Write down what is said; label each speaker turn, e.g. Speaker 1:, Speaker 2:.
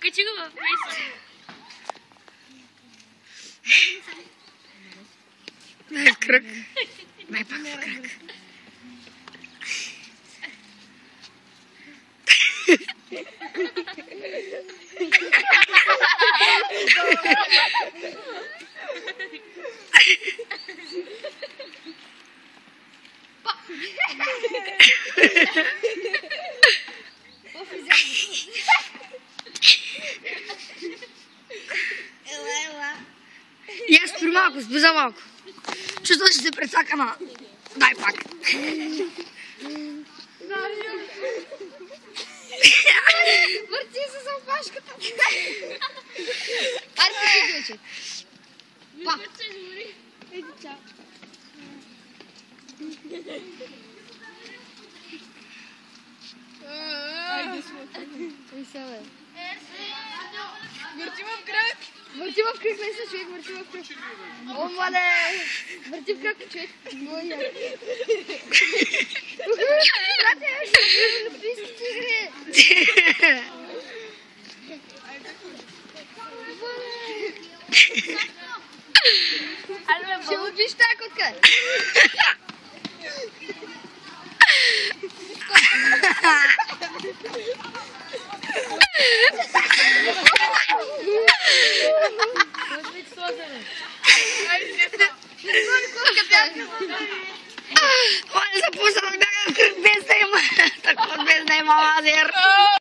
Speaker 1: Качи го в Фейсбук.
Speaker 2: Дай в кръг. Дай пак в кръг.
Speaker 3: Ела.
Speaker 2: И аз спри малко, спи за малко. Чувстваш, че се прецака на... Дай пак.
Speaker 3: Върти се за опашката. Айде ти вече. Пак. Еди чао. Айде смъкай.
Speaker 1: Върти в кръг.
Speaker 3: Върти в кръг, не са човек, върти в кръг. О, мале! Върти в кръг, човек. Много яко. Брате, ще олимпийските игри. Ще убиш тази котка.
Speaker 2: Оле, започна да бяга в кръг без да има. Такова без да има лазер.